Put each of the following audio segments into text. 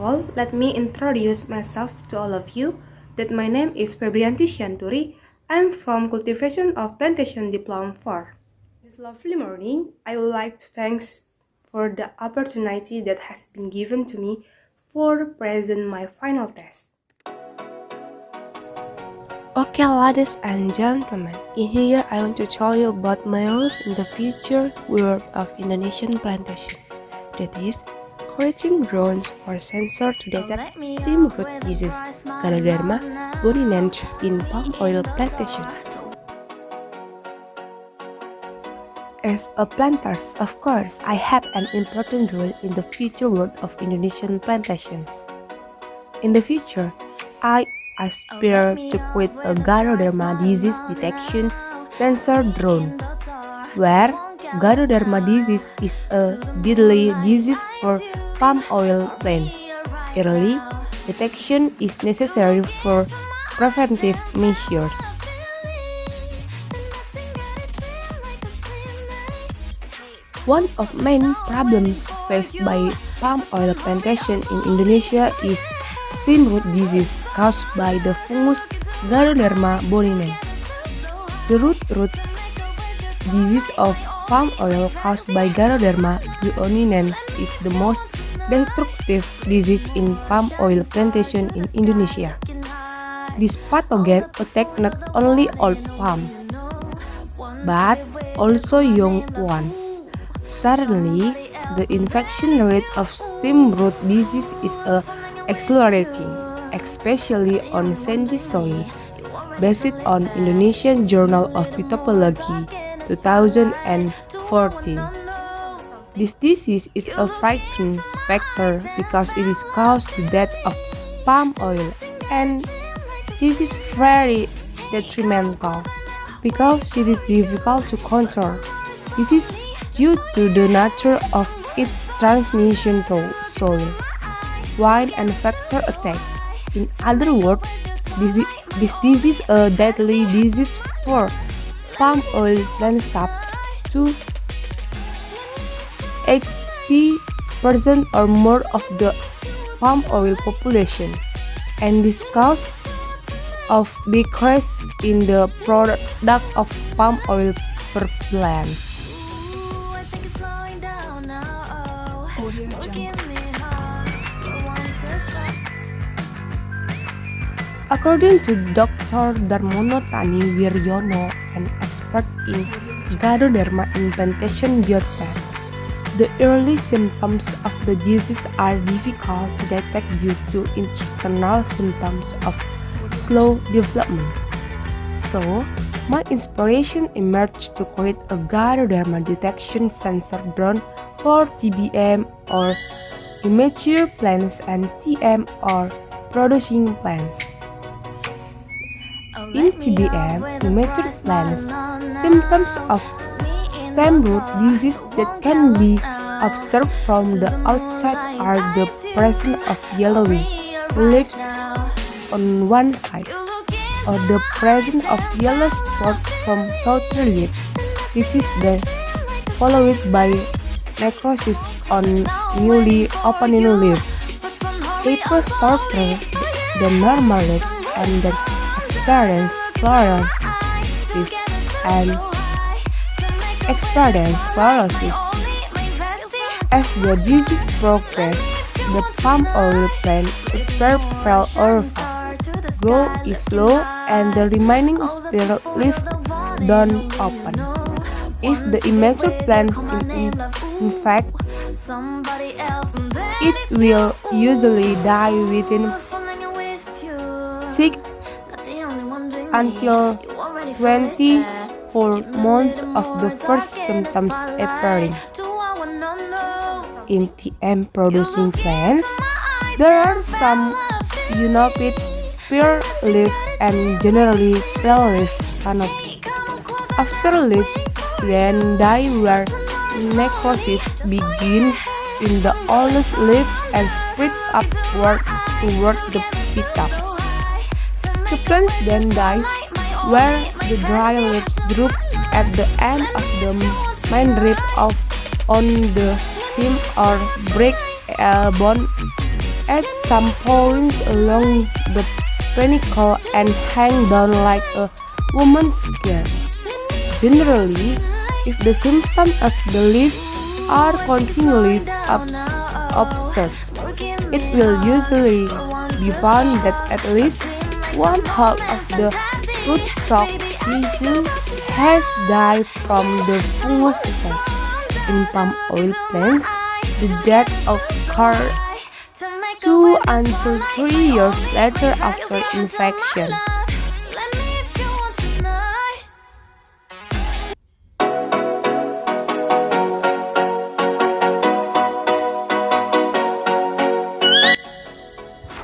all, let me introduce myself to all of you. That my name is Febrianti Sianturi. I'm from Cultivation of Plantation Diploma 4. This lovely morning, I would like to thanks for the opportunity that has been given to me for present my final test. Okay, ladies and gentlemen, in here I want to tell you about my roles in the future world of Indonesian plantation. That is, creating drones for sensor to detect stem root disease, Ganoderma boninense in palm oil plantation. As a planter, of course, I have an important role in the future world of Indonesian plantations. In the future, I aspire to create a Ganoderma disease detection sensor drone, where Ganoderma disease is a deadly disease for palm oil plants. Early detection is necessary for preventive measures. One of main problems faced by palm oil plantation in Indonesia is stem root disease caused by the fungus Ganoderma boninense. The root disease of palm oil caused by Ganoderma boninense is the most destructive disease in palm oil plantation in Indonesia. This pathogen attacks not only old palm, but also young ones. Suddenly, the infection rate of stem root disease is accelerating, especially on sandy soils, based on Indonesian Journal of Phytopathology 2014. This disease is a frightening specter because it is caused the death of palm oil, and this is very detrimental because it is difficult to control. This is due to the nature of its transmission through soil. Wind and vector attack. In other words, this disease is a deadly disease for palm oil plants up to 80% or more of the palm oil population, and this cause of decrease in the product of palm oil per plant. According to Dr. Darmono Tani Wiryono, an expert in Ganoderma in plantation biotech, the early symptoms of the disease are difficult to detect due to internal symptoms of slow development. So, my inspiration emerged to create a Ganoderma detection sensor drone for TBM or immature plants and TM or producing plants. In TBM, immature plants, symptoms of stem root disease that can be observed from the outside are the presence of yellowy leaves on one side, or the presence of yellow spot from southern leaves, which is then followed by necrosis on newly opening leaves. Paper shorter than normal leaves and then experience sclerosis As the disease progresses, the palm oil plant purple larva grow is slow and the remaining spiral leaf don't open. If the immature plants infect, it will usually die within 6 until 24 months of the first symptoms appearing. In TM producing plants, there are some unopid spear leaf and generally pale leaf canopy. After leaves then die where necrosis begins in the oldest leaves and spread upward toward the petals. The plant then dies where the dry leaves droop at the end of the main rib on the stem or break a bone at some points along the pinnacle and hang down like a woman's scarves. Generally, if the symptoms of the leaf are continually observed, it will usually be found that at least one half of the rootstock tissue has died from the fungus attack. In palm oil plants, the death occurs 2 until 3 years later after infection.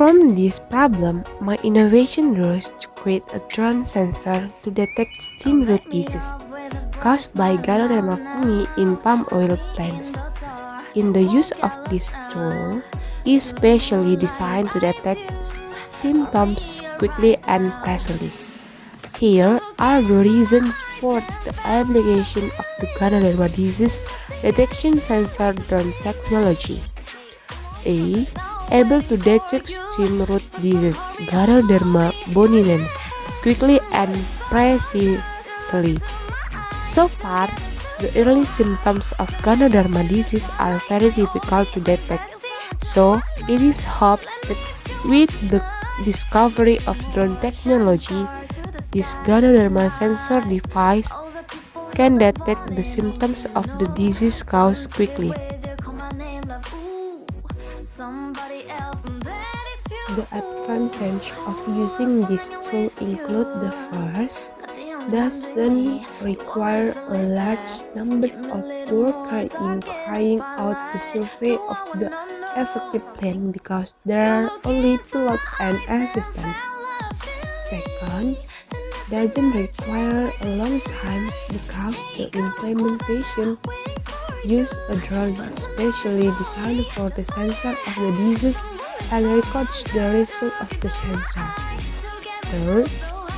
From this problem, my innovation rose to create a drone sensor to detect stem root disease caused by Ganoderma fungi in palm oil plants. In the use of this tool is specially designed to detect symptoms quickly and precisely. Here are the reasons for the application of the Ganoderma disease detection sensor drone technology. A. Able to detect stem root disease Ganoderma boninense quickly and precisely. So far, the early symptoms of Ganoderma disease are very difficult to detect. So, it is hoped that with the discovery of drone technology, this Ganoderma sensor device can detect the symptoms of the disease cause quickly. The advantage of using this tool include the first, doesn't require a large number of workers in carrying out the survey of the affected plant because there are only pilots and assistants. Second, doesn't require a long time because the implementation use a drone specially designed for the sensor of the disease and records the result of the sensor. Third,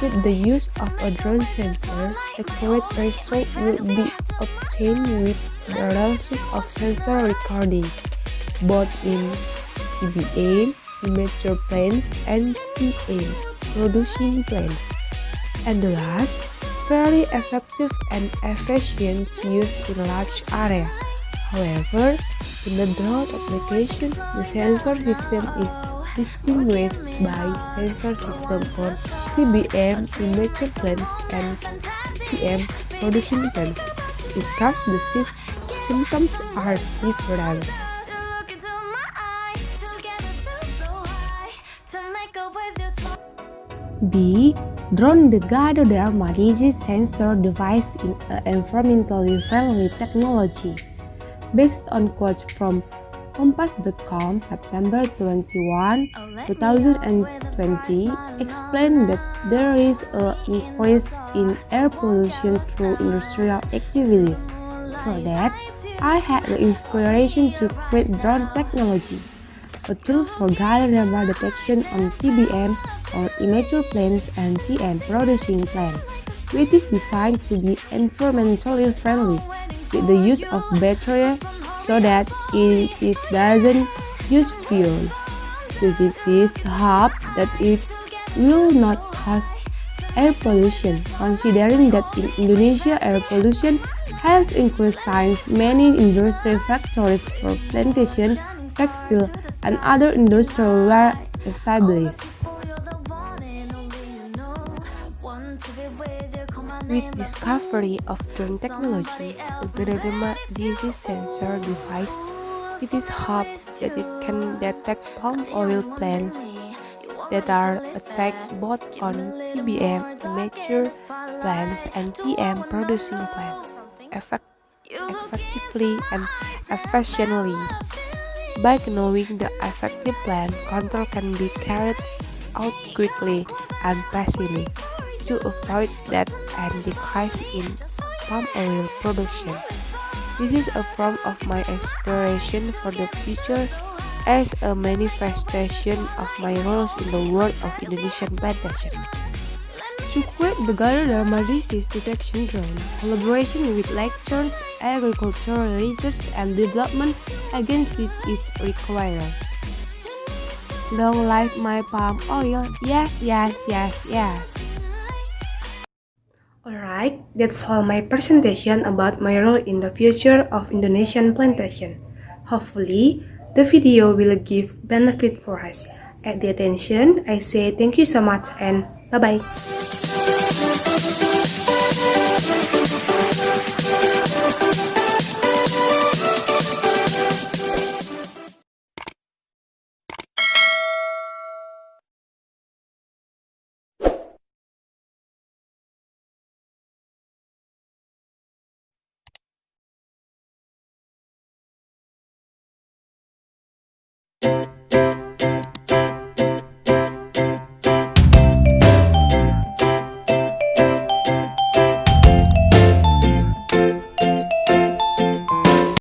with the use of a drone sensor, accurate result will be obtained with the result of sensor recording, both in TBM, immature plants, and TM, producing plants. And the last, very effective and efficient use in large area. However, in the drone application, the sensor system is distinguished by sensor system for TBM immature plants and TM producing plants because the symptoms are different. B. Drone the Ganoderma disease sensor device in an environmentally friendly technology. Based on quotes from Compass.com, September 21, 2020, explained that there is an increase in air pollution through industrial activities. For that, I had the inspiration to create drone technology, a tool for Ganoderma detection on TBM or immature plants and TM producing plants, which is designed to be environmentally friendly with the use of battery so that it doesn't use fuel. This hope that it will not cause air pollution, considering that in Indonesia air pollution has increased since many industrial factories for plantation, textile, and other industries were established. With discovery of drone technology, the Ganoderma disease sensor device, it is hoped that it can detect palm oil plants that are attacked both on TBM immature plants and TM producing plants effectively and efficiently. By knowing the effective plant, control can be carried out quickly and precisely to avoid death and decrease in palm oil production. This is a form of my aspiration for the future as a manifestation of my roles in the world of Indonesian plantation. To create the Ganoderma disease detection drone, collaboration with lecturers, agricultural research and development agencies is required. Long life my palm oil. Yes, yes, yes, yes. Alright, that's all my presentation about my role in the future of Indonesian plantation. Hopefully, the video will give benefit for us. At the attention, I say thank you so much and bye-bye.